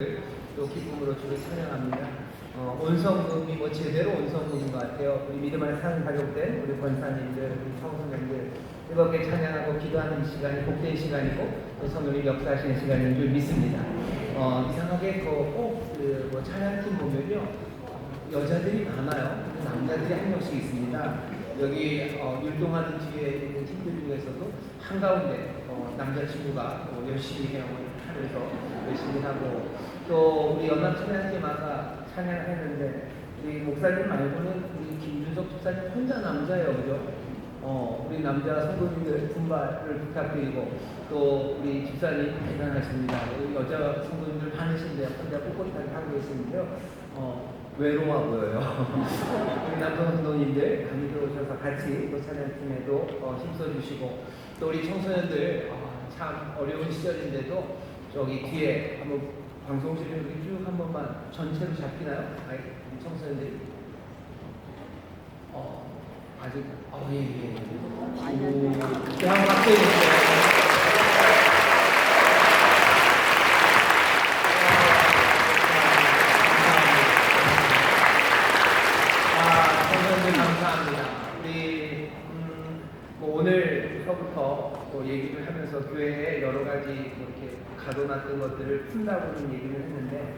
또 기쁨으로 주를 찬양합니다. 온성금이 제대로 온성금인 것 같아요. 우리 믿음 안에 사는 가족들, 우리 권사님들, 우리 청소년들 즐겁게 찬양하고 기도하는 시간이 복된 시간이고 또 성령이 역사하시는 시간인 줄 믿습니다. 이상하게 꼭 찬양팀 보면요 여자들이 많아요. 남자들이 한 명씩 있습니다. 여기 율동하는 뒤에 있는 팀들 중에서도 한가운데 남자친구가 열심히 하면서 열심히 하고 또 우리 연합 찬양팀 아까 찬양을 했는데 우리 목사님 말고는 우리 김준석 집사님 혼자 남자예요, 그죠? 우리 남자 성도님들 분발을 부탁드리고 또 우리 집사님 대단하십니다. 우리 여자 성도님들 많으신데 혼자 꿋꿋하게 하고 계시는데요. 외로워 보여요. 우리 남성 성도님들 많이 들어오셔서 같이 또 찬양팀에도 힘써주시고 또 우리 청소년들 참 어려운 시절인데도 저기 뒤에 한번 방송실을 이렇게 쭉 한 번만 전체로 잡히나요? 우리 청소년들 아직 예. 한번 박수 해주세요. 감사합니다. 우리 오늘서부터 또 얘기를 하면서 교회에 여러 가지 이렇게 가둬놨던 것들을 푼다고는 얘기를 했는데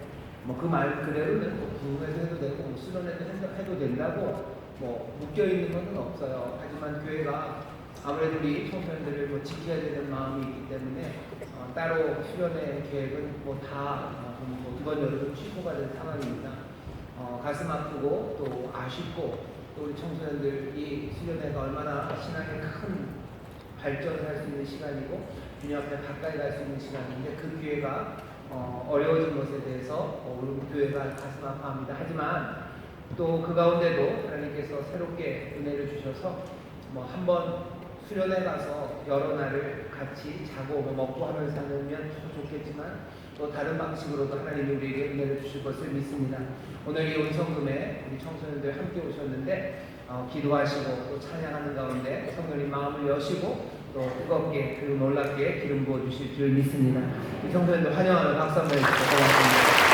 그 말 그대로는 부흥회도 해도 되고 수련회도 해도 된다고 묶여 있는 것은 없어요. 하지만 교회가 아무래도 우리 청소년들을 지켜야 되는 마음이 있기 때문에 따로 수련회 계획은 이번 여름은 취소가 된 상황입니다. 가슴 아프고 또 아쉽고 또 우리 청소년들이 수련회가 얼마나 신앙의 큰 발전을 할 수 있는 시간이고 주님 앞에 가까이 갈 수 있는 시간인데 그 기회가 어려워진 것에 대해서 우리 교회가 가슴 아파합니다. 하지만 또 그 가운데도 하나님께서 새롭게 은혜를 주셔서 한번 수련회 가서 여러 날을 같이 자고 먹고 하면서 하면 좋겠지만 또 다른 방식으로도 하나님이 우리에게 은혜를 주실 것을 믿습니다. 오늘 이 온성금에 우리 청소년들 함께 오셨는데 기도하시고 또 찬양하는 가운데 성령님 마음을 여시고 또 뜨겁게 그리고 놀랍게 기름 부어 주실 줄 믿습니다. 이 청소년들 환영하는 박수 한번 해주시고 고맙습니다.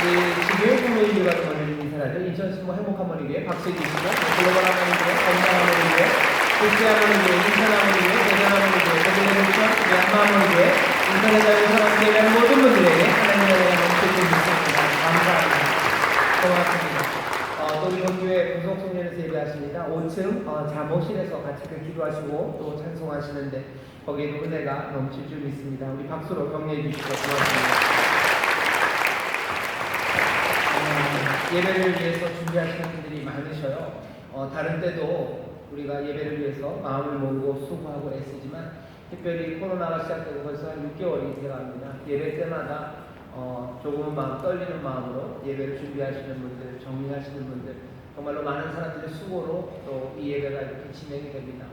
지교회 부모님들과 먼저 인사하죠. 인천신모 행복한 머리에 박수 해주시고 글로벌 하모니교회 건강 하모니교회 국제 하모니교회 인천 하모니교회 대전 하모니교회 대전에서 양마 하모니교회 인천에 자유 사람들의 모든 분들에게 하나님의 은혜가 넘치게 믿습니다. 감사합니다. 고맙습니다. 또 우리 본교회 부속송년에서 예배하십니다. 5층 자모실에서 같이 기도하시고 또 찬송하시는데 거기에도 은혜가 넘칠 줄 믿습니다. 우리 박수로 격려해 주시고 고맙습니다. 예배를 위해서 준비하시는 분들이 많으셔요. 다른 때도 우리가 예배를 위해서 마음을 모으고 수고하고 애쓰지만 특별히 코로나가 시작되고 벌써 한 6개월이 돼갑니다. 예배 때마다 조금은 마음 떨리는 마음으로 예배를 준비하시는 분들, 정리하시는 분들 정말로 많은 사람들의 수고로 또 이 예배가 이렇게 진행이 됩니다.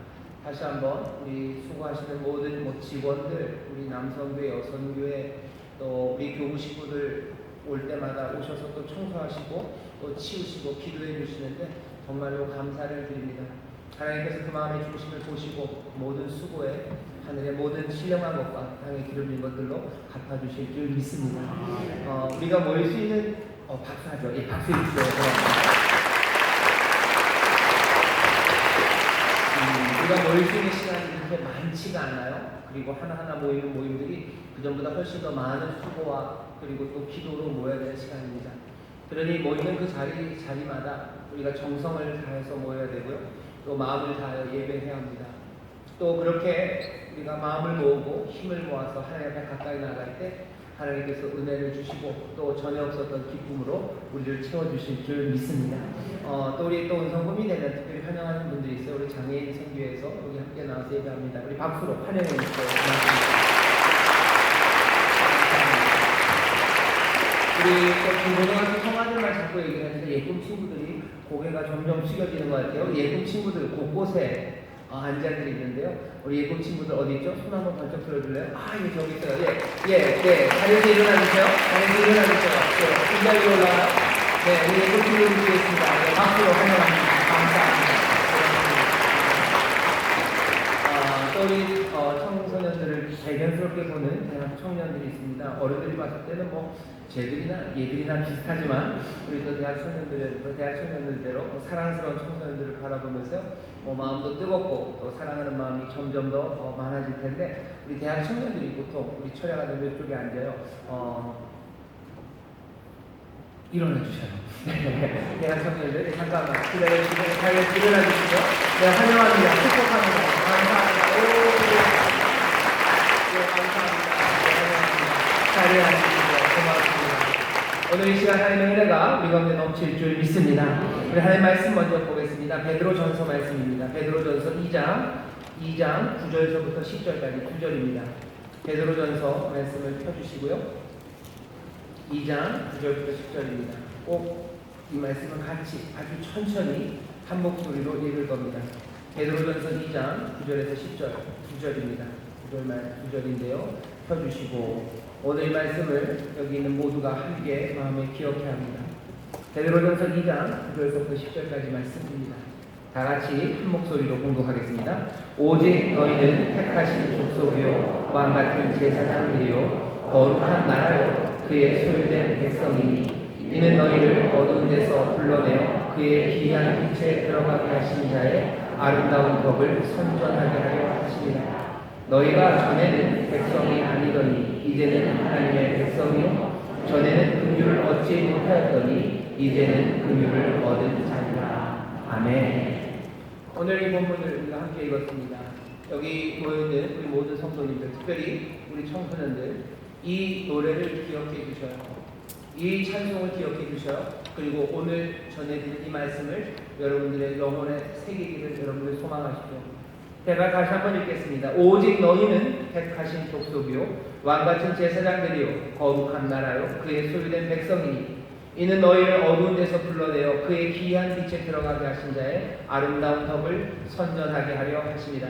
다시 한번 우리 수고하시는 모든 직원들, 우리 남성교회, 여성교회 또 우리 교우 식구들 올 때마다 오셔서 또 청소하시고 또 치우시고 기도해 주시는데 정말로 감사를 드립니다. 하나님께서 그 마음의 중심을 보시고 모든 수고에 하늘의 모든 신령한 것과 땅에 기름진 것들로 갚아주실 줄 믿습니다. 우리가 모일 수 있는 박수하죠. 예, 박수 해주세요. 우리가 모일 수 있는 시간이 그렇게 많지가 않아요. 그리고 하나하나 모이는 모임들이 그전보다 훨씬 더 많은 수고와 그리고 또 기도로 모여야 되는 시간입니다. 그러니 모이는 그 자리마다 우리가 정성을 다해서 모여야 되고요. 또 마음을 다하여 예배해야 합니다. 또 그렇게 우리가 마음을 모으고 힘을 모아서 하나님 앞에 가까이 나갈 때 하나님께서 은혜를 주시고 또 전혀 없었던 기쁨으로 우리를 채워주실 줄 믿습니다. 또 우리 또 온성금이 되면 특별히 환영하는 분들이 있어요. 우리 장애인 선교회에서 우리 함께 나와서 예배합니다. 우리 박수로 환영해 주세요. 고맙습니다. 우리 또 중고등학교 성아들만 자꾸 얘기하는데 예쁜 친구들이 고개가 점점 숙여지는 것 같아요. 예쁜 친구들 곳곳에 앉아들이 있는데요. 우리 예쁜 친구들 어디 있죠? 손 한번 번쩍 들어줄래요? 예, 저기 있어요. 예. 자리에서 일어나주세요. 이 자리로 올라와요. 네, 우리 예쁜 친구들 드리겠습니다. 네, 박수로 환영합니다. 감사합니다. 또 우리 청소년들 청소년들을 대견스럽게 보는 대학 청년들이 있습니다. 어른들이 봤을 때는 뭐 쟤들이나 얘들이나 비슷하지만 우리 또 대학 청년들대로 사랑스러운 청소년들을 바라보면서 마음도 뜨겁고 또 사랑하는 마음이 점점 더 많아질 텐데, 우리 대학 청년들이 보통 우리 처녀가들 이쪽에 앉아요. 일어나 주셔요. 대학 청년들 잠깐만 기다려주시고 잘 일어나 주시죠. 네, 환영합니다. 축복합니다. 감사합니다. 네, 감사합니다. 자리에 앉으시고 고맙습니다. 오늘 이 시간 하나님의 은혜가 우리 가운데 넘칠 줄 믿습니다. 우리 하나님 말씀 먼저 보겠습니다. 베드로전서 말씀입니다. 베드로전서 2장 9절서부터 10절까지 9절입니다. 베드로전서 말씀을 펴주시고요. 2장 9절부터 10절입니다. 꼭 이 말씀을 같이 아주 천천히 한 목소리로 읽을 겁니다. 베드로전서 2장 9절에서 10절 9절입니다. 9절인데요. 펴주시고 오늘 이 말씀을 여기 있는 모두가 함께 마음에 기억해야 합니다. 베드로전서 2장 9절부터 10절까지 말씀입니다. 다 같이 한 목소리로 공독하겠습니다. 오직 너희는 택하신 족속이요 왕 같은 제사장들이요 거룩한 나라요 그의 소유된 백성이니 이는 너희를 어두운 데서 불러내어 그의 기이한 빛에 들어가게 하신 자의 아름다운 법을 선전하게 하려 하시리라. 너희가 전에는 백성이 아니더니 이제는 하나님의 백성이요 전에는 긍휼을 얻지 못하였더니 이제는 긍휼을 얻은 자니라. 아멘. 오늘 이 본문을 우리가 함께 읽었습니다. 여기 모여있는 우리 모든 성도님들, 특별히 우리 청소년들, 이 노래를 기억해 주셔요. 이 찬송을 기억해 주셔요. 그리고 오늘 전해드린 이 말씀을 여러분들의 영혼에 새기기를 여러분들 소망하십시오. 제가 다시 한번 읽겠습니다. 오직 너희는 택하신 족속이요 왕같은 제사장들이요 거룩한 나라요 그의 소유된 백성이니 이는 너희를 어두운 데서 불러내어 그의 기이한 빛에 들어가게 하신 자의 아름다운 덕을 선전하게 하려 하십니다.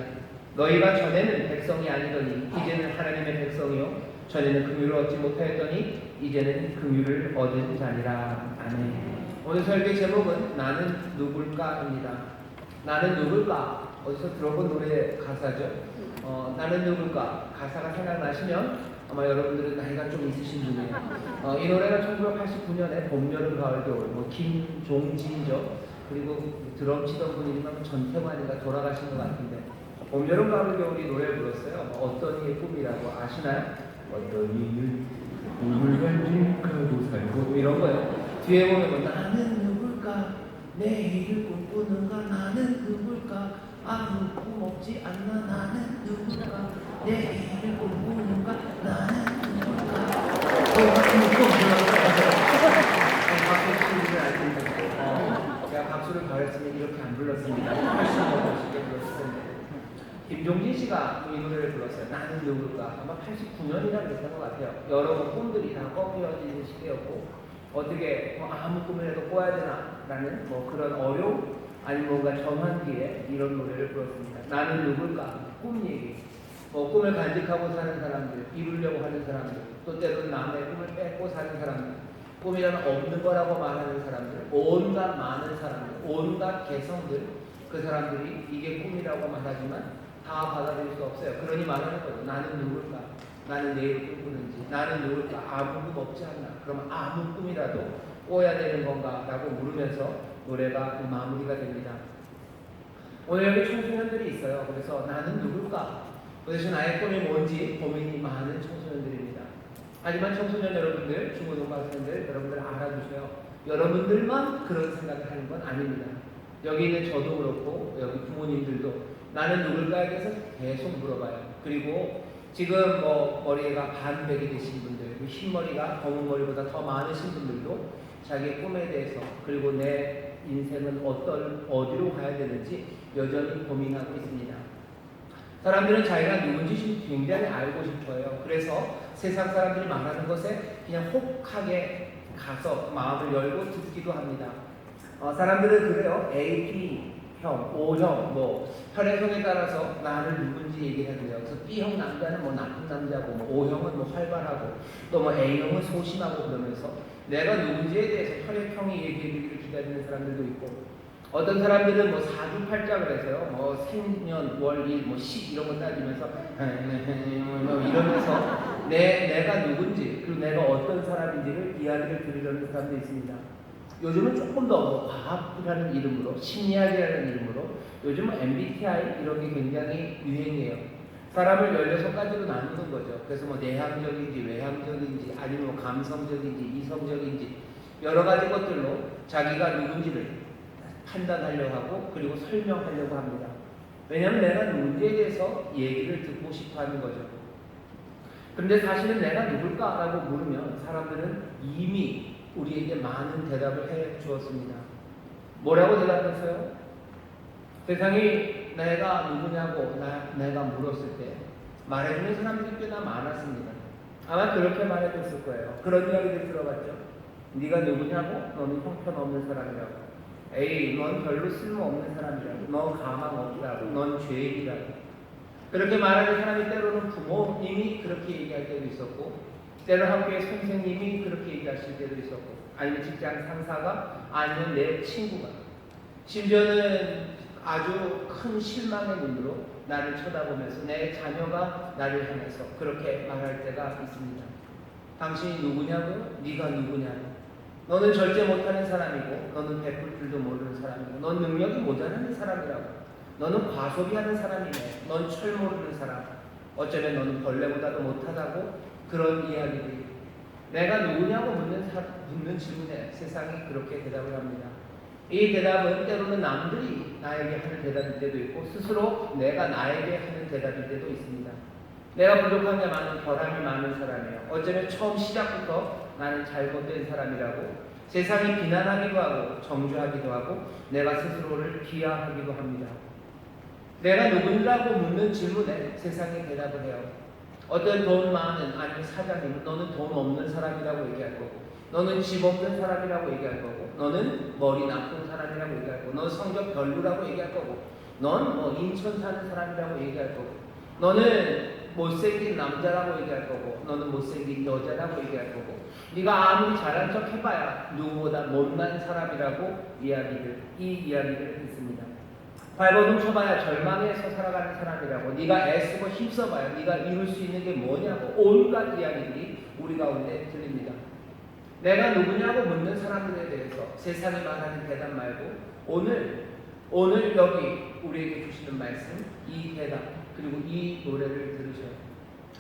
너희가 전에는 백성이 아니더니 이제는 하나님의 백성이요 전에는 긍휼을 얻지 못하였더니 이제는 긍휼을 얻은 자니라. 아멘. 오늘 설교 제목은 나는 누굴까입니다. 나는 누굴까? 어디서 들어본 노래 가사죠. 나는 누굴까? 가사가 생각나시면 아마 여러분들은 나이가 좀 있으신 분이에요. 이 노래가 1989년에 봄, 여름, 가을, 겨울 김종진이죠. 그리고 드럼 치던 분이지만 전태관이가 돌아가신 것 같은데 봄, 여름, 가을, 겨울이 노래를 불렀어요. 어떤 이의 꿈이라고 아시나요? 어떤 이는 꿈을 간직하고 살고 이런 거요. 뒤에 보면 나는 누굴까? 내일을 꿈꾸는가? 나는 누굴까? 아무 꿈 없지 않나? 나는 누굴까? 내일을 꿈꾸는가? 나는 누굴까? 박수 치는 알 텐데 제가 박수를 가렸으면 이렇게 안 불렀습니다. 80년 시기에 불렀을 텐데 김종진 씨가 이 노래를 불렀어요. 나는 누굴까? 아마 89년이나 그랬던 것 같아요. 여러 꿈들이 다 꺾여지는 시대였고 어떻게 아무 꿈이라도 꿔야 되나? 라는 그런 어려움 아니 뭔가 전환기에 이런 노래를 불렀습니다. 나는 누굴까? 꿈 얘기. 꿈을 간직하고 사는 사람들, 이루려고 하는 사람들, 또 때로는 남의 꿈을 뺏고 사는 사람들, 꿈이라면 없는 거라고 말하는 사람들, 온갖 많은 사람들, 온갖 개성들, 그 사람들이 이게 꿈이라고 말하지만 다 받아들일 수 없어요. 그러니 말하는 거죠. 나는 누굴까? 나는 내일 꿈꾸는지, 나는 누굴까? 아무 꿈 없지 않나? 그러면 아무 꿈이라도 꿔야 되는 건가? 라고 물으면서 노래가 마무리가 됩니다. 오늘 여기 청소년들이 있어요. 그래서 나는 누굴까? 도대체 나의 꿈이 뭔지 고민이 많은 청소년들입니다. 하지만 청소년 여러분들, 중고등학생들 여러분들 알아두세요. 여러분들만 그런 생각을 하는 건 아닙니다. 여기 있는 저도 그렇고 여기 부모님들도 나는 누굴까에 대해서 계속 물어봐요. 그리고 지금 머리가 반백이 되신 분들, 흰머리가 검은 머리보다 더 많으신 분들도 자기의 꿈에 대해서 그리고 내 인생은 어디로 가야 되는지 여전히 고민하고 있습니다. 사람들은 자기가 누군지 굉장히 알고 싶어요. 그래서 세상 사람들이 말하는 것에 그냥 혹하게 가서 마음을 열고 듣기도 합니다. 사람들은 그래요. A, B 형, O형, 혈액형에 따라서 나를 누군지 얘기하는데요. 그래서 B형 남자는 나쁜 남자고, O형은 활발하고, 또 A형은 소심하고 그러면서 내가 누군지에 대해서 혈액형이 얘기해주기를 기다리는 사람들도 있고, 어떤 사람들은 뭐 사주팔자를 해서요, 뭐 생년, 월, 일, 뭐 시 이런 거 따지면서 뭐 이러면서 내가 누군지 그리고 내가 어떤 사람인지를 이야기를 들으려는 사람도 있습니다. 요즘은 조금 더 과학이라는 이름으로, 심리학이라는 이름으로 요즘은 MBTI 이런 게 굉장히 유행이에요. 사람을 16가지로 나누는 거죠. 그래서 뭐 내향적인지 외향적인지 아니면 뭐 감성적인지 이성적인지 여러 가지 것들로 자기가 누군지를 판단하려고 하고 그리고 설명하려고 합니다. 왜냐하면 내가 누군지에 대해서 얘기를 듣고 싶어 하는 거죠. 그런데 사실은 내가 누굴까라고 물으면 사람들은 이미 우리에게 많은 대답을 해 주었습니다. 뭐라고 대답했어요? 세상이 내가 누구냐고 내가 물었을 때 말해주는 사람들이 꽤나 많았습니다. 아마 그렇게 말해줬을 거예요. 그런 이야기들 들어봤죠? 네가 누구냐고? 너는 형편없는 사람이라고. 에이, 넌 별로 쓸모없는 사람이라고. 넌 가망 없다고. 넌 죄인이라고. 그렇게 말하는 사람이 때로는 부모님이 그렇게 얘기할 때도 있었고, 때로는 학교의 선생님이 그렇게 얘기하실 때도 있었고, 아니면 직장 상사가, 아니면 내 친구가, 심지어는 아주 큰 실망의 눈으로 나를 쳐다보면서 내 자녀가 나를 향해서 그렇게 말할 때가 있습니다. 당신이 누구냐고요? 네가 누구냐고. 너는 절제 못하는 사람이고, 너는 베풀 줄도 모르는 사람이고, 넌 능력이 모자라는 사람이라고. 너는 과소비하는 사람이네. 넌 철 모르는 사람. 어쩌면 너는 벌레보다도 못하다고. 그런 이야기들이. 내가 누구냐고 묻는 질문에 세상이 그렇게 대답을 합니다. 이 대답은 때로는 남들이 나에게 하는 대답일 때도 있고 스스로 내가 나에게 하는 대답일 때도 있습니다. 내가 부족한 게 많은, 결함이 많은 사람이에요. 어쩌면 처음 시작부터 나는 잘못된 사람이라고 세상이 비난하기도 하고 정죄하기도 하고 내가 스스로를 비하하기도 합니다. 내가 누구라고 묻는 질문에 세상이 대답을 해요. 어떤 돈 많은 아니면 사장님은 너는 돈 없는 사람이라고 얘기할 거고, 너는 집 없는 사람이라고 얘기할 거고, 너는 머리 나쁜 사람이라고 얘기할 거고, 넌 성격 별로라고 얘기할 거고, 넌 뭐 인천 사는 사람이라고 얘기할 거고, 너는 못생긴 남자라고 얘기할 거고, 너는 못생긴 여자라고 얘기할 거고, 네가 아무리 잘한 척 해봐야 누구보다 못난 사람이라고 이 이야기를 했습니다. 발버둥 쳐봐야 절망에서 살아가는 사람이라고, 네가 애쓰고 힘써봐야 네가 이룰 수 있는 게 뭐냐고 온갖 이야기들이 우리 가운데 들립니다. 내가 누구냐고 묻는 사람들에 대해서 세상이 말하는 대답 말고 오늘 여기 우리에게 주시는 말씀, 이 대답 그리고 이 노래를 들으셔요.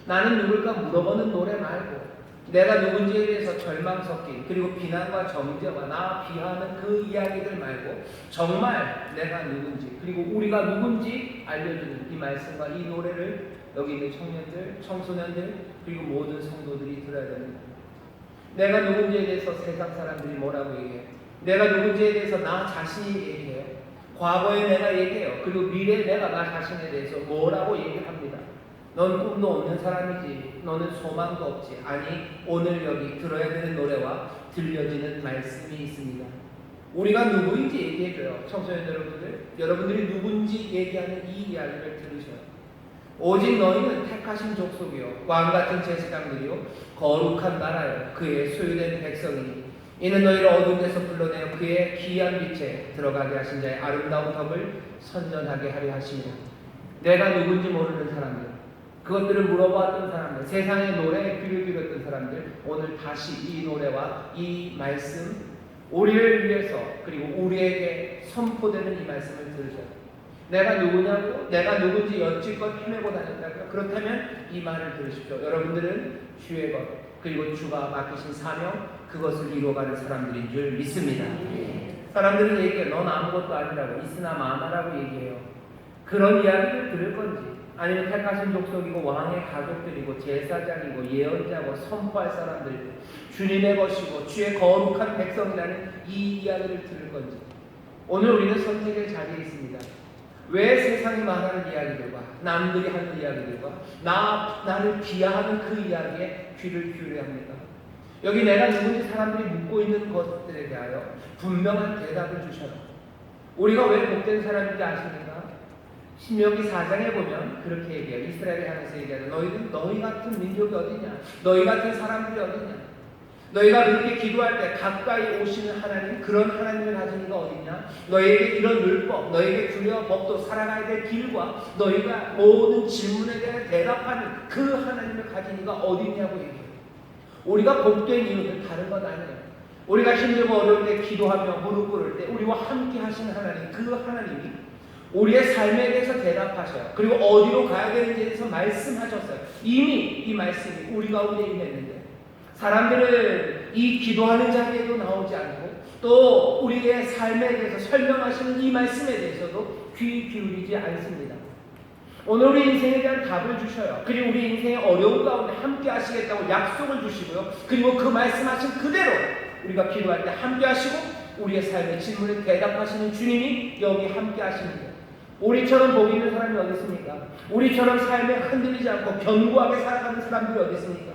나는 누굴까 물어보는 노래 말고 내가 누군지에 대해서 절망 섞인 그리고 비난과 정죄와 나 비하하는 그 이야기들 말고 정말 내가 누군지 그리고 우리가 누군지 알려주는 이 말씀과 이 노래를 여기 있는 청년들, 청소년들 그리고 모든 성도들이 들어야 됩니다. 내가 누군지에 대해서 세상 사람들이 뭐라고 얘기해요? 내가 누군지에 대해서 나 자신이 얘기해요. 과거에 내가 얘기해요. 그리고 미래에 내가 나 자신에 대해서 뭐라고 얘기합니다. 넌 꿈도 없는 사람이지. 너는 소망도 없지. 아니, 오늘 여기 들어야 되는 노래와 들려지는 말씀이 있습니다. 우리가 누구인지 얘기해줘요. 청소년 여러분들이 누군지 얘기하는 이 이야기를 들으셔요. 오직 너희는 택하신 족속이요 왕같은 제사장들이요 거룩한 나라요 그의 소유된 백성이니 이는 너희를 어두운 데서 불러내어 그의 기이한 빛에 들어가게 하신 자의 아름다운 덕을 선전하게 하려 하시니라. 내가 누군지 모르는 사람들, 그것들을 물어봤던 사람들, 세상의 노래에 귀를 기울였던 사람들, 오늘 다시 이 노래와 이 말씀, 우리를 위해서 그리고 우리에게 선포되는 이 말씀을 들으셔요. 내가 누구냐고, 내가 누군지 여쭙고 헤매고 다녔다고요? 그렇다면 이 말을 들으십시오. 여러분들은 주의 것 그리고 주가 맡기신 사명, 그것을 이루어가는 사람들인 줄 믿습니다. 사람들은 얘기해요. 넌 아무것도 아니라고, 있으나 마나라고 얘기해요. 그런 이야기를 들을 건지, 아니면 택하신 족속이고 왕의 가족들이고 제사장이고 예언자고 선포할 사람들이고 주님의 것이고 주의 거룩한 백성이라는 이 이야기를 들을 건지, 오늘 우리는 선택의 자리에 있습니다. 왜 세상이 말하는 이야기들과 남들이 하는 이야기들과 나를 비하하는 그 이야기에 귀를 기울여야 합니까? 여기 내가 누군지 사람들이 묻고 있는 것들에 대하여 분명한 대답을 주셔라. 우리가 왜 복된 사람인지 아십니까? 신명기 4장에 보면 그렇게 얘기해요. 이스라엘을 향해서 얘기하죠. 너희 같은 민족이 어디냐? 너희 같은 사람들이 어디냐? 너희가 그렇게 기도할 때 가까이 오시는 하나님, 그런 하나님을 가진 이가 어딨냐? 너희에게 이런 율법, 너희에게 주려 법도 살아가야 될 길과 너희가 모든 질문에 대해 대답하는 그 하나님을 가진 이가 어딨냐고 얘기해요. 우리가 복된 이유는 다른 건 아니에요. 우리가 힘들고 어려울 때 기도하며 무릎 꿇을 때 우리와 함께 하시는 하나님, 그 하나님이 우리의 삶에 대해서 대답하셔요. 그리고 어디로 가야 되는지에 대해서 말씀하셨어요. 이미 이 말씀이 우리 가운데 임했는데 사람들은 이 기도하는 자리에도 나오지 않고 또 우리의 삶에 대해서 설명하시는 이 말씀에 대해서도 귀 기울이지 않습니다. 오늘 우리 인생에 대한 답을 주셔요. 그리고 우리 인생의 어려운 가운데 함께 하시겠다고 약속을 주시고요. 그리고 그 말씀하신 그대로 우리가 기도할 때 함께 하시고 우리의 삶의 질문에 대답하시는 주님이 여기 함께 하십니다. 우리처럼 복 있는 사람이 어디 있습니까? 우리처럼 삶에 흔들리지 않고 견고하게 살아가는 사람들이 어디 있습니까?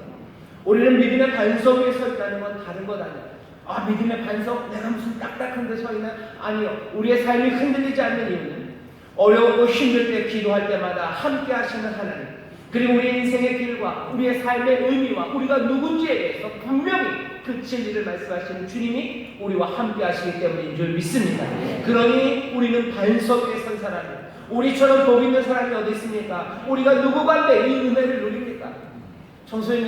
우리는 믿음의 반석 위에 서 있다는 건 다른 것 아니에요. 아, 믿음의 반석? 내가 무슨 딱딱한 데 서 있나? 아니요. 우리의 삶이 흔들리지 않는 이유는 어려우고 힘들 때 기도할 때마다 함께 하시는 하나님, 그리고 우리 인생의 길과 우리의 삶의 의미와 우리가 누군지에 대해서 분명히 그 진리를 말씀하시는 주님이 우리와 함께 하시기 때문인 줄 믿습니다. 그러니 우리는 반석 위에 선 사람이에요. 우리처럼 복 있는 사람이 어디 있습니까? 우리가 누구 가운데 이 은혜를 누립니까? 청소년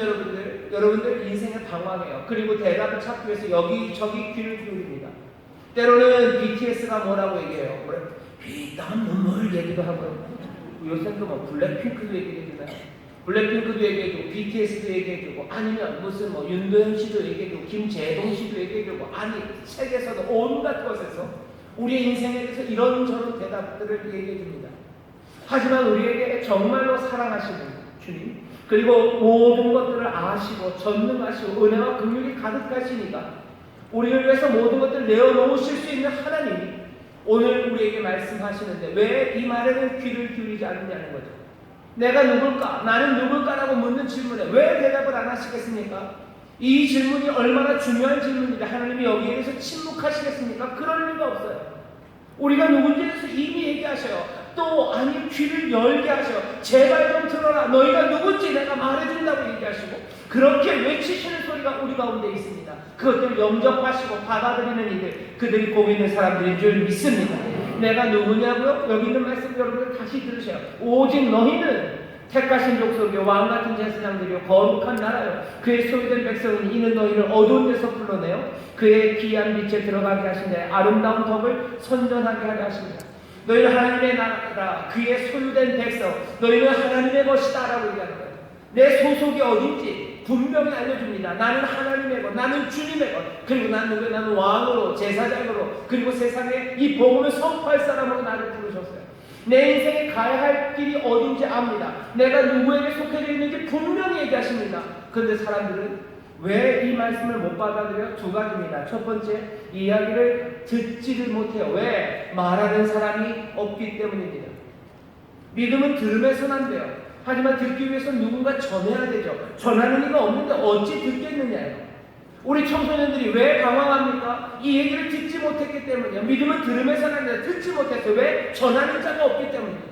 여러분들 인생에 방황해요. 그리고 대답을 찾기 위해서 여기저기 귀를 기울입니다. 때로는 BTS가 뭐라고 얘기해요? 피땀 눈물 얘기도 하고요. 요새는 뭐 블랙핑크도 얘기해주나요? 블랙핑크도 얘기해주고 BTS도 얘기해주고 아니면 무슨 뭐 윤도현 씨도 얘기해주고 김재동 씨도 얘기해주고 아니 세계에서도 온갖 곳에서 우리의 인생에 대해서 이런저런 대답들을 얘기해줍니다. 하지만 우리에게 정말로 사랑하시는 주님, 그리고 모든 것들을 아시고 전능하시고 은혜와 긍휼이 가득하시니까 우리를 위해서 모든 것들을 내어놓으실 수 있는 하나님이 오늘 우리에게 말씀하시는데 왜 이 말에는 귀를 기울이지 않느냐는 거죠. 내가 누굴까? 나는 누굴까라고 묻는 질문에 왜 대답을 안 하시겠습니까? 이 질문이 얼마나 중요한 질문인데 하나님이 여기에 대해서 침묵하시겠습니까? 그럴 리가 없어요. 우리가 누군지에 대해서 이미 얘기하셔요. 또 아니 귀를 열게 하셔요. 제발 좀 들어라. 너희가 누군지 내가 말해준다고 얘기하시고 그렇게 외치시는 소리가 우리 가운데 있습니다. 그것들을 영접하시고 받아들이는 이들, 그들이 복 있는 사람들인 줄 믿습니다. 내가 누구냐고요? 여기 있는 말씀 여러분들 다시 들으세요. 오직 너희는 택하신 족속이요 왕같은 제사장들이요 거룩한 나라요 그의 소유된 백성은 이는 너희를 어두운 데서 불러내요 그의 귀한 빛에 들어가게 하신데 아름다운 덕을 선전하게 하려 하십니다. 너희는 하나님의 나라 그의 소유된 백성, 너희는 하나님의 것이다 라고 얘기하는 거예요. 내 소속이 어딘지 분명히 알려줍니다. 나는 하나님의 것, 나는 주님의 것, 그리고 나는 누구예요? 나는 왕으로, 제사장으로, 그리고 세상에 이 복음을 선포할 사람으로 나를 부르셨어요. 내 인생에 가야 할 길이 어딘지 압니다. 내가 누구에게 속해져 있는지 분명히 얘기하십니다. 그런데 사람들은 왜 이 말씀을 못 받아들여요? 두 가지입니다. 첫 번째, 이야기를 듣지를 못해요. 왜? 말하는 사람이 없기 때문입니다. 믿음은 들음에서는 안 돼요. 하지만 듣기 위해서는 누군가 전해야 되죠. 전하는 이가 없는데 어찌 듣겠느냐요. 우리 청소년들이 왜 방황합니까? 이 얘기를 듣지 못했기 때문이에요. 믿음은 들음에서는 안 돼요. 듣지 못했어요. 왜? 전하는 자가 없기 때문이에요.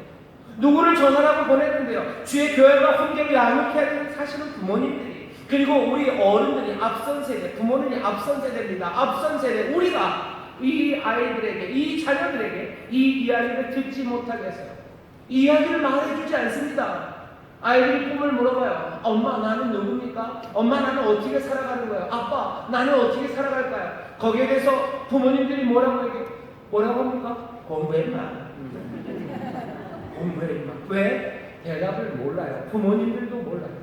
누구를 전하라고 보냈는데요. 주의 교회가 혼계를 양육해야 되는 사실은 부모님들이, 그리고 우리 어른들이 앞선 세대, 부모님이 앞선 세대입니다. 앞선 세대, 우리가 이 아이들에게, 이 자녀들에게 이 이야기를 듣지 못하게 했어요. 이 이야기를 말해주지 않습니다. 아이들이 꿈을 물어봐요. 엄마 나는 누굽니까? 엄마 나는 어떻게 살아가는 거예요? 아빠 나는 어떻게 살아갈까요? 거기에 대해서 부모님들이 뭐라고 합니까? 공부해 인마. 공부해 인마. 왜? 대답을 몰라요. 부모님들도 몰라요.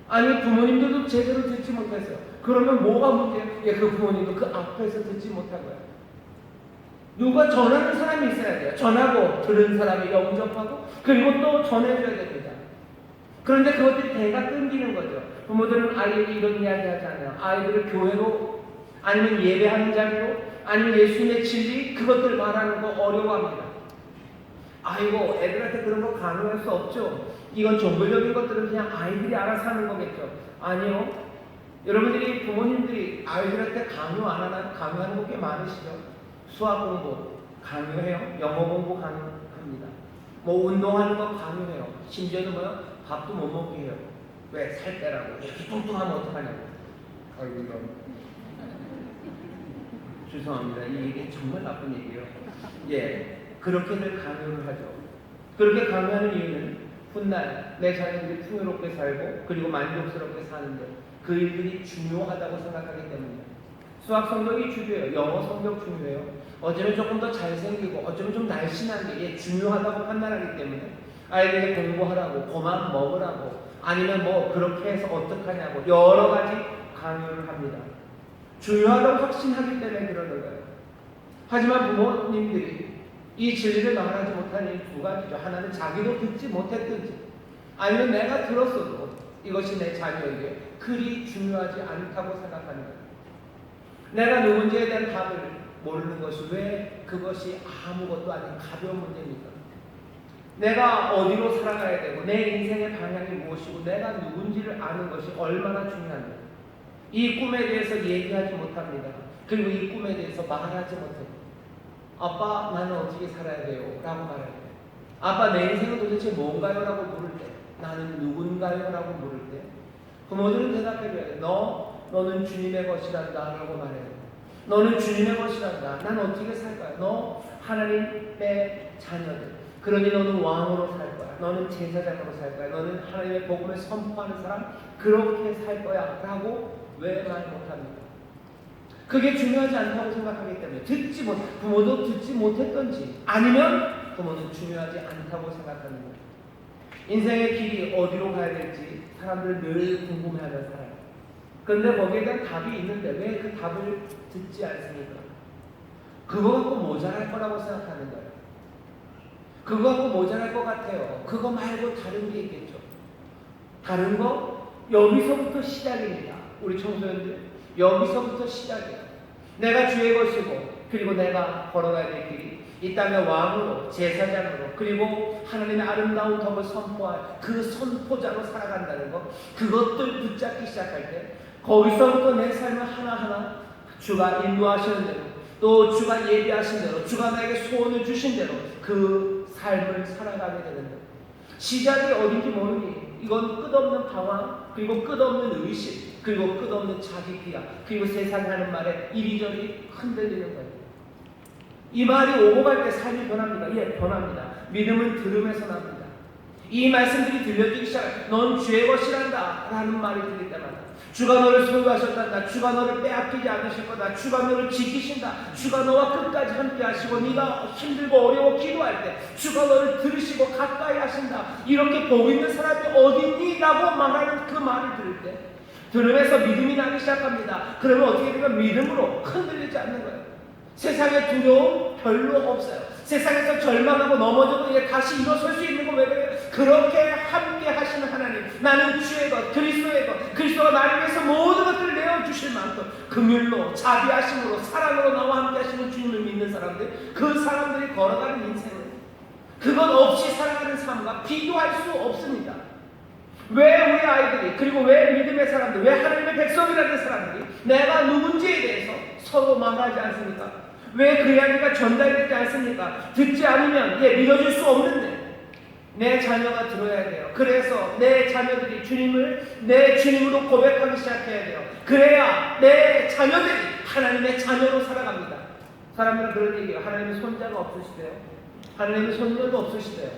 아니 부모님들도 제대로 듣지 못했어요. 그러면 뭐가 문제예요? 예, 그 부모님도 그 앞에서 듣지 못한 거예요. 누가 전하는 사람이 있어야 돼요. 전하고 들은 사람이 영접하고 그리고 또 전해줘야 됩니다. 그런데 그것들이 배가 끊기는 거죠. 부모들은 아이에게 이런 이야기 하잖아요. 아이들을 교회로 아니면 예배하는 자리로 아니면 예수님의 진리 그것들 말하는 거 어려워합니다. 아이고 애들한테 그런 거 강요할 수 없죠. 이건 종교적인 것들은 그냥 아이들이 알아서 하는 거겠죠. 아니요. 여러분들이 부모님들이 아이들한테 강요하는 거 꽤 많으시죠. 수학 공부 강요해요. 영어 공부 강요합니다. 뭐 운동하는 거 강요해요. 심지어는 뭐요? 밥도 못 먹게 해요. 왜? 살 빼라고. 이렇게 뚱뚱하면 어떡하냐고. 아이고 이거 죄송합니다. 이 얘기 정말 나쁜 얘기예요. 예, 그렇게들 강요를 하죠. 그렇게 강요하는 이유는 훗날 내 자녀들이 풍요롭게 살고 그리고 만족스럽게 사는데 그 일들이 중요하다고 생각하기 때문이에요. 수학 성적이 중요해요. 영어 성적 중요해요. 어쩌면 조금 더 잘생기고 어쩌면 좀 날씬한 게 중요하다고 판단하기 때문에 아이들에게 공부하라고 고만 먹으라고 아니면 뭐 그렇게 해서 어떡하냐고 여러 가지 강요를 합니다. 중요하다고 확신하기 때문에 그러는 거예요. 하지만 부모님들이 이 진리를 말하지 못하는 두 가지죠. 하나는 자기도 듣지 못했든지 아니면 내가 들었어도 이것이 내 자녀에게 그리 중요하지 않다고 생각하는 거예요. 내가 누군지에 대한 답을 모르는 것이 왜 그것이 아무것도 아닌 가벼운 문제입니까? 내가 어디로 살아가야 되고 내 인생의 방향이 무엇이고 내가 누군지를 아는 것이 얼마나 중요한데 이 꿈에 대해서 얘기하지 못합니다. 그리고 이 꿈에 대해서 말하지 못해요. 아빠 나는 어떻게 살아야 돼요? 라고 말할 때 아빠 내 인생은 도대체 뭔가요? 라고 물을 때 나는 누군가요? 라고 물을 때 부모들은 대답해줘야 돼. 너는 주님의 것이란다 라고 말해요. 너는 주님의 것이란다. 난 어떻게 살 거야? 너 하나님의 자녀들. 그러니 너는 왕으로 살 거야. 너는 제사장으로 살 거야. 너는 하나님의 복음을 선포하는 사람 그렇게 살 거야 라고 왜 말 못합니까? 그게 중요하지 않다고 생각하기 때문에 부모도 듣지 못했던지 아니면 부모는 중요하지 않다고 생각하는 거예요. 인생의 길이 어디로 가야 될지 사람들은 늘 궁금해하는 살아요. 그런데 거기에 대한 답이 있는데 왜 그 답을 듣지 않습니까? 그거 갖고 모자랄 거라고 생각하는 거예요. 그거 갖고 모자랄 것 같아요. 그거 말고 다른 게 있겠죠. 다른 거? 여기서부터 시작입니다. 우리 청소년들 여기서부터 시작이에요. 내가 주의 것이고 그리고 내가 걸어가야 될 길이 이 땅의 왕으로 제사장으로 그리고 하나님의 아름다운 덕을 선포할 그 선포자로 살아간다는 것 그것들 붙잡기 시작할 때 거기서부터 내 삶을 하나하나 주가 인도하시는 대로 또 주가 예비하신 대로 주가 나에게 소원을 주신 대로 그 삶을 살아가게 되는 것 시작이 어딘지 모르니 이건 끝없는 방황 그리고 끝없는 의식 그리고 끝없는 자기 비하 그리고 세상이 하는 말에 이리저리 흔들리는 거예요. 이 말이 오고 갈 때 삶이 변합니다. 예, 변합니다. 믿음은 들음에서 납니다. 이 말씀들이 들려주기 시작해 넌 주의 것이란다 라는 말이 들릴 때마다 주가 너를 소유하셨단다. 주가 너를 빼앗기지 않으실 거다. 주가 너를 지키신다. 주가 너와 끝까지 함께 하시고 네가 힘들고 어려워 기도할 때 주가 너를 들으시고 가까이 하신다. 이렇게 복 있는 사람이 어딨니? 라고 말하는 그 말을 들을 때 들으면서 믿음이 나기 시작합니다. 그러면 어떻게 되면 믿음으로 흔들리지 않는 거예요. 세상에 두려움 별로 없어요. 세상에서 절망하고 넘어져도 이제 다시 일어설 수 있는 거 왜 그래요? 그렇게 함께 하시는 하나님 나는 주의 것 그리스도의 것 그리스도가 나를 위해서 모든 것들을 내어주실 만큼 긍휼로 자비하심으로 사랑으로 나와 함께 하시는 주님을 믿는 사람들 그 사람들이 걸어가는 인생은 그것 없이 살아가는 삶과 비교할 수 없습니다. 왜 우리 아이들이 그리고 왜 믿음의 사람들 왜 하나님의 백성이라는 사람들이 내가 누군지에 대해서 서로 말하지 않습니까? 왜 그 이야기가 전달되지 않습니까? 듣지 않으면 믿어줄 수 없는데 내 자녀가 들어야 돼요. 그래서 내 자녀들이 주님을 내 주님으로 고백하기 시작해야 돼요. 그래야 내 자녀들이 하나님의 자녀로 살아갑니다. 사람들은 그런 얘기해요. 하나님의 손자가 없으시대요. 하나님의 손녀도 없으시대요.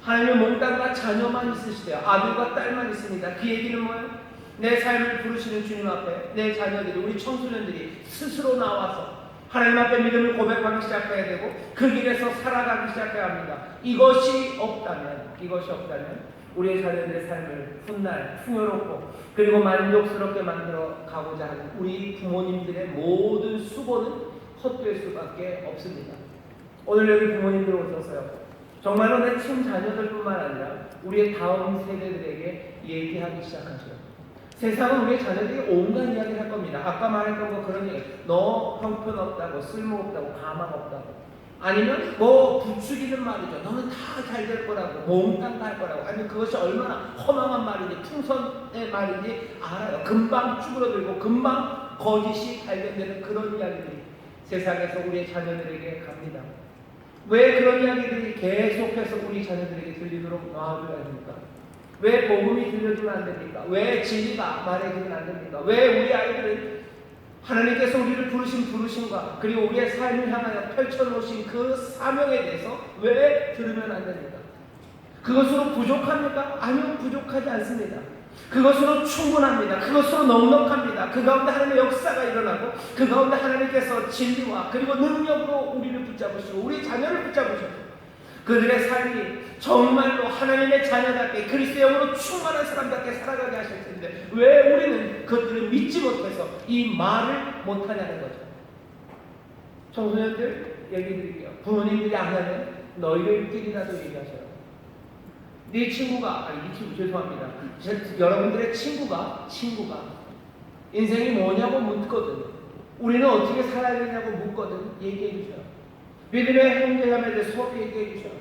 하나님의 몽땅과 자녀만 있으시대요. 아들과 딸만 있습니다. 그 얘기는 뭐예요? 내 삶을 부르시는 주님 앞에 내 자녀들이 우리 청소년들이 스스로 나와서 하나님 앞에 믿음을 고백하기 시작해야 되고 그 길에서 살아가기 시작해야 합니다. 이것이 없다면 우리의 자녀들의 삶을 훗날 풍요롭고 그리고 만족스럽게 만들어 가고자 하는 우리 부모님들의 모든 수고는 헛될 수밖에 없습니다. 오늘 여기 부모님들 오셔서요. 정말로 내 친자녀들뿐만 아니라 우리의 다음 세대들에게 얘기하기 시작하죠. 세상은 우리의 자녀들이 온갖 이야기를 할 겁니다. 아까 말했던 거 그런 얘기. 너 형편없다고 쓸모없다고 가망없다고 아니면 뭐 부추기는 말이죠. 너는 다 잘 될 거라고 몽땅 다 할 거라고 아니면 그것이 얼마나 허망한 말인지 풍선의 말인지 알아요. 금방 쭈그러들고 금방 거짓이 발견되는 그런 이야기들이 세상에서 우리의 자녀들에게 갑니다. 왜 그런 이야기들이 계속해서 우리 자녀들에게 들리도록 놔줘야 합니까? 왜 복음이 들려주면 안 됩니까? 왜 진리가 말해주면 안 됩니까? 왜 우리 아이들은 하나님께서 우리를 부르신 부르심과 그리고 우리의 삶을 향하여 펼쳐놓으신 그 사명에 대해서 왜 들으면 안 됩니까? 그것으로 부족합니까? 아니요, 부족하지 않습니다. 그것으로 충분합니다. 그것으로 넉넉합니다. 그 가운데 하나님의 역사가 일어나고 그 가운데 하나님께서 진리와 그리고 능력으로 우리를 붙잡으시고 우리 자녀를 붙잡으시고 그들의 삶이 정말로 하나님의 자녀답게 그리스도의 영으로 충만한 사람답게 살아가게 하실 텐데 왜 우리는 그들을 믿지 못해서 이 말을 못하냐는 거죠. 청소년들 얘기 드릴게요. 부모님들이 안 하면 너희들끼리라도 얘기하셔요. 네 친구가 죄송합니다. 여러분들의 친구가 인생이 뭐냐고 묻거든. 우리는 어떻게 살아야 되냐고 묻거든. 얘기해 주셔요. 믿음의 형제자매들 서로 얘기해 주셔요.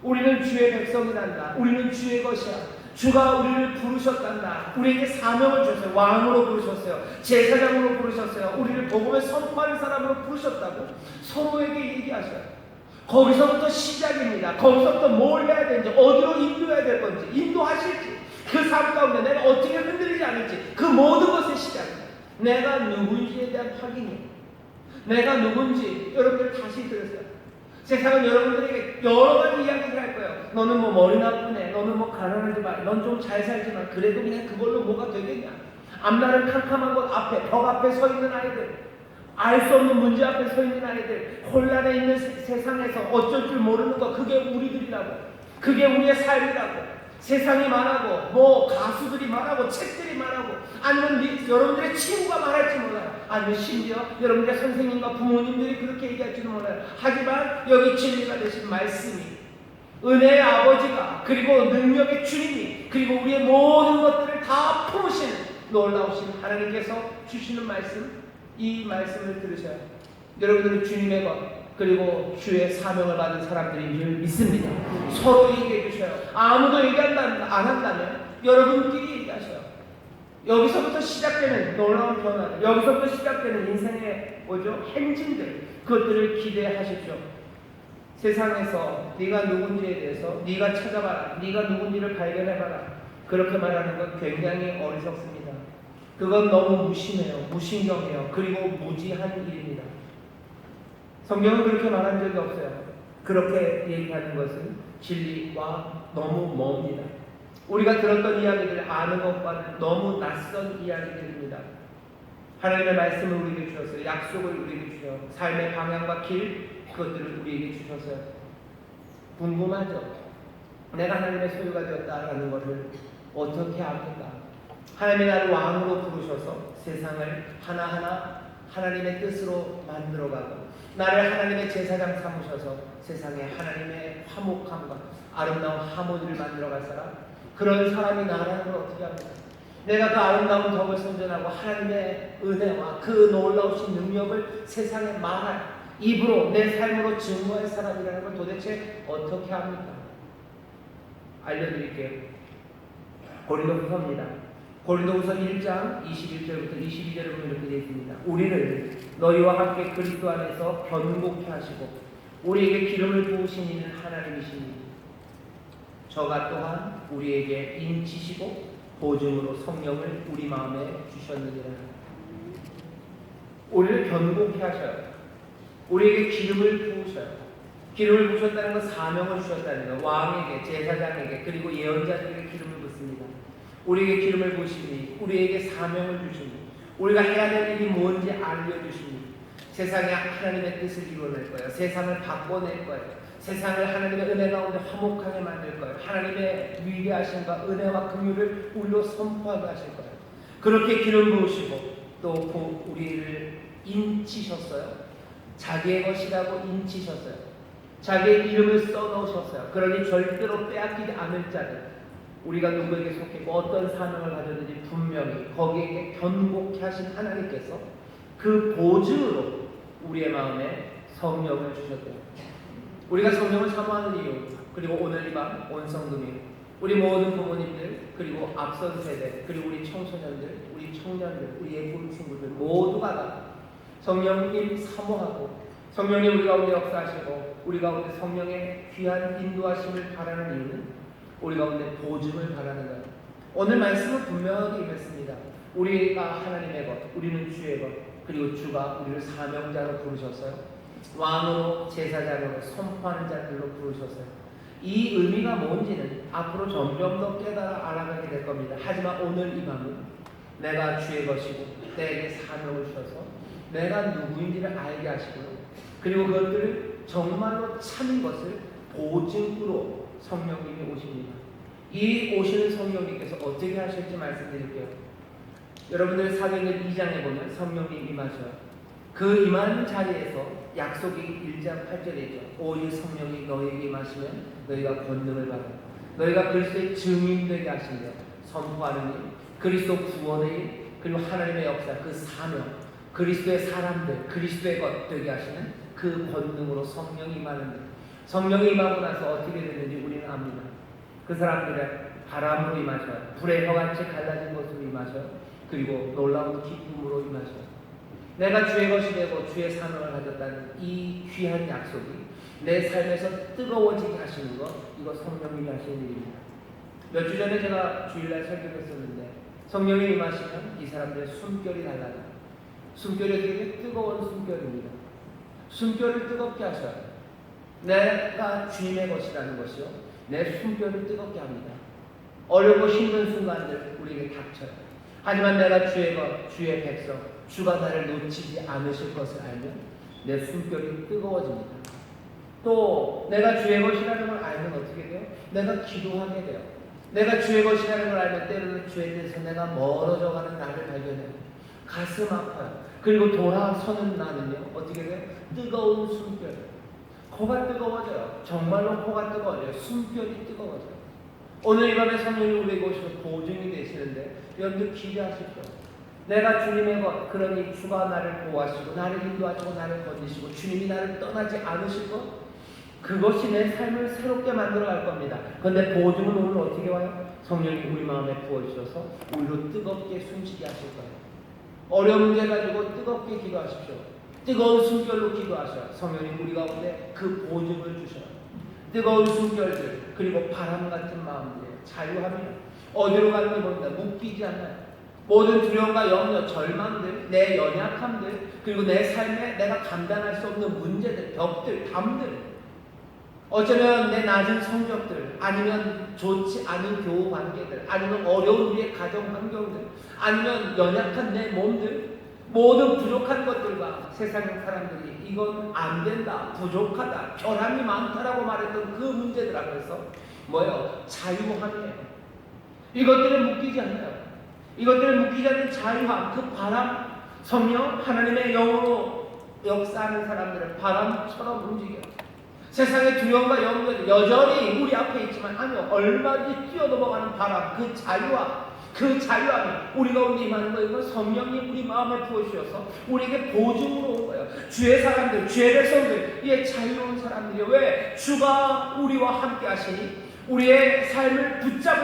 우리는 주의 백성이란다. 우리는 주의 것이야. 주가 우리를 부르셨단다. 우리에게 사명을 주셨어요. 왕으로 부르셨어요. 제사장으로 부르셨어요. 우리를 복음을 선포하는 사람으로 부르셨다고 서로에게 얘기하셔요. 거기서부터 시작입니다. 거기서부터 뭘 해야 되는지, 어디로 인도해야 될 건지, 인도하실지, 그 삶 가운데 내가 어떻게 흔들리지 않을지, 그 모든 것의 시작입니다. 내가 누군지에 대한 확인이에요. 내가 누군지 여러분들 다시 들으세요. 세상은 여러분들에게 여러 가지 이야기를 할 거예요. 너는 뭐 머리 나쁘네, 너는 뭐 가난하지만, 넌 좀 잘 살지만 그래도 그냥 그걸로 뭐가 되겠냐. 앞날은 캄캄한 곳 앞에, 벽 앞에 서 있는 아이들, 알 수 없는 문제 앞에 서 있는 아이들, 혼란에 있는 세상에서 어쩔 줄 모르는 거, 그게 우리들이라고, 그게 우리의 삶이라고. 세상이 말하고 뭐 가수들이 말하고 책들이 말하고 아니면 여러분들의 친구가 말할지 몰라요. 아니면 심지어 여러분들의 선생님과 부모님들이 그렇게 얘기할지도 몰라요. 하지만 여기 진리가 되신 말씀이, 은혜의 아버지가 그리고 능력의 주님이 그리고 우리의 모든 것들을 다 품으시는 놀라우신 하나님께서 주시는 말씀, 이 말씀을 들으셔야 여러분들은 주님의 것 그리고 주의 사명을 받은 사람들인 줄 믿습니다. 서로 얘기해 주셔요. 아무도 얘기 안 한다면 여러분끼리 얘기하셔요. 여기서부터 시작되는 놀라운 변화, 여기서부터 시작되는 인생의 행진들, 그것들을 기대하십시오. 세상에서 네가 누군지에 대해서 네가 찾아봐라, 네가 누군지를 발견해봐라, 그렇게 말하는 건 굉장히 어리석습니다. 그건 너무 무심해요. 무신경해요. 그리고 무지한 일입니다. 성경은 그렇게 말한 적이 없어요. 그렇게 얘기하는 것은 진리와 너무 멉니다. 우리가 들었던 이야기들, 아는 것과는 너무 낯선 이야기들입니다. 하나님의 말씀을 우리에게 주셨어요. 약속을 우리에게 주셔요. 삶의 방향과 길, 그것들을 우리에게 주셨어요. 궁금하죠? 내가 하나님의 소유가 되었다라는 것을 어떻게 압니까? 하나님이 나를 왕으로 부르셔서 세상을 하나하나 하나님의 뜻으로 만들어가고 나를 하나님의 제사장 삼으셔서 세상에 하나님의 화목함과 아름다운 하모니를 만들어갈 사람, 그런 사람이 나라는 걸 어떻게 합니까? 내가 그 아름다운 덕을 선전하고 하나님의 은혜와 그 놀라우신 능력을 세상에 말할, 입으로 내 삶으로 증거할 사람이라는 걸 도대체 어떻게 합니까? 알려드릴게요. 고린도후서입니다. 고린도후서 1장 21절부터 22절을 보면 이렇게 되어 있습니다. 우리를 너희와 함께 그리스도 안에서 견고케 하시고 우리에게 기름을 부으신 이는 하나님이시니 저가 또한 우리에게 인치시고 보증으로 성령을 우리 마음에 주셨느니라. 우리를 견고케 하셔요. 우리에게 기름을 부으셔요. 기름을 부으셨다는 건 사명을 주셨다는 거예요. 왕에게, 제사장에게, 그리고 예언자들에게 기름을 붓습니다. 우리에게 기름을 부으시니 우리에게 사명을 주시니 우리가 해야 될 일이 뭔지 알려주시니 세상에 하나님의 뜻을 이루어낼 거예요. 세상을 바꿔낼 거예요. 세상을 하나님의 은혜 가운데 화목하게 만들 거예요. 하나님의 위대하심과 은혜와 긍휼을 우리로 선포하게 하실 거예요. 그렇게 기름 부으시고 또 우리를 인치셨어요. 자기의 것이라고 인치셨어요. 자기의 이름을 써놓으셨어요. 그러니 절대로 빼앗기지 않을 자들, 우리가 누구에게 속했고 어떤 사명을 가졌는지 분명히 거기에 견고케 하신 하나님께서 그 보증으로 우리의 마음에 성령을 주셨대요. 우리가 성령을 사모하는 이유, 그리고 오늘 이 밤 온 성도님, 우리 모든 부모님들, 그리고 앞선 세대, 그리고 우리 청소년들, 우리 청년들, 우리 예쁜 친구들 모두가 다 성령님 사모하고 성령님 우리 가운데 역사하시고 우리 가운데 성령의 귀한 인도하심을 바라는 이유는 우리 가운데 보증을 바라는 거예요. 오늘 말씀은 분명하게 임했습니다. 우리가 하나님의 것, 우리는 주의 것, 그리고 주가 우리를 사명자로 부르셨어요. 왕으로, 제사장으로, 선포하는 자들로 부르셨어요. 이 의미가 뭔지는 앞으로 점점 더 깨달아 알아가게 될 겁니다. 하지만 오늘 이 밤은 내가 주의 것이고 내게 사명을 주셔서 내가 누구인지를 알게 하시고요. 그리고 그것들을 정말로 참인 것을 보증으로 성령님이 오십니다. 이 오시는 성령님께서 어떻게 하실지 말씀드릴게요. 여러분들 사도행전 2장에 보면 성령님 임하셔요. 그 임하는 자리에서 약속이 1장 8절에 있죠. 오직 성령이 너에게 임하시면 너희가 권능을 받아 너희가 그리스도의 증인되게 하시며 선포하는 일, 그리스도 구원의 일, 그리고 하나님의 역사, 그 사명, 그리스도의 사람들, 그리스도의 것 되게 하시는 그 권능으로 성령이 임하는 일. 성령이 임하고 나서 어떻게 되는지 우리는 압니다. 그 사람들의 바람으로 임하셔요. 불의 혀같이 갈라진 것으로 임하셔요. 그리고 놀라운 기쁨으로 임하셔요. 내가 주의 것이 되고 주의 사명을 가졌다는 이 귀한 약속이 내 삶에서 뜨거워지게 하시는 것, 이거 성령님이 하시는 일입니다. 몇 주 전에 제가 주일날 설교했었는데 성령이 임하시면 이 사람들의 숨결이 달라요. 숨결이 되게 뜨거운 숨결입니다. 숨결을 뜨겁게 하셔요. 내가 주님의 것이라는 것이요, 내 숨결을 뜨겁게 합니다. 어렵고 힘든 순간들 우리에게 닥쳐요. 하지만 내가 주의 것, 주의 백성, 주가 나를 놓치지 않으실 것을 알면 내 숨결이 뜨거워집니다. 또 내가 주의 것이라는 걸 알면 어떻게 돼요? 내가 기도하게 돼요. 내가 주의 것이라는 걸 알면 때로는 주에 대해서 내가 멀어져가는 나를 발견해요. 가슴 아파요. 그리고 돌아서는 나는요 어떻게 돼요? 뜨거운 숨결. 코가 뜨거워져요. 정말로 코가 뜨거워져요. 숨결이 뜨거워져요. 오늘 이 밤에 성령이 우리에게 오셔서 보증이 되시는데 여러분들 기대하십시오. 내가 주님의 것, 그러니 주가 나를 보호하시고 나를 인도하시고 나를 건지시고 주님이 나를 떠나지 않으실 것, 그것이 내 삶을 새롭게 만들어 갈 겁니다. 그런데 보증은 오늘 어떻게 와요? 성령이 우리 마음에 부어주셔서 우리로 뜨겁게 숨쉬게 하실 거예요. 어려운 문제 가지고 뜨겁게 기도하십시오. 뜨거운 숨결로 기도하셔. 성령님 우리 가운데 그 보증을 주셔요. 뜨거운 숨결들, 그리고 바람 같은 마음들, 자유하며 어디로 가는지 모른다. 묶이지 않아요. 모든 두려움과 염려, 절망들, 내 연약함들, 그리고 내 삶에 내가 감당할 수 없는 문제들, 벽들, 담들, 어쩌면 내 낮은 성적들, 아니면 좋지 않은 교우 관계들, 아니면 어려운 우리의 가정 환경들, 아니면 연약한 내 몸들, 모든 부족한 것들과 세상 사람들이 이건 안 된다, 부족하다, 결함이 많다라고 말했던 그 문제들 앞에서 뭐예요? 자유함이에요. 이것들에 묶이지 않아요. 이것들에 묶이지 않는 자유함, 그 바람, 성령, 하나님의 영으로 역사하는 사람들은 바람처럼 움직여요. 세상의 두려움과 염려는 여전히 우리 앞에 있지만 아니요, 얼마든지 뛰어넘어가는 바람, 그 자유함, 그 자유함이 우리 가운데 임하는 거예요. 성령님 우리 마음에 부어주셔서 우리에게 보증으로 온 거예요. 주의 사람들, 주의 백성들, 이게 자유로운 사람들이요. 왜? 주가 우리와 함께 하시니 우리의 삶을 붙잡을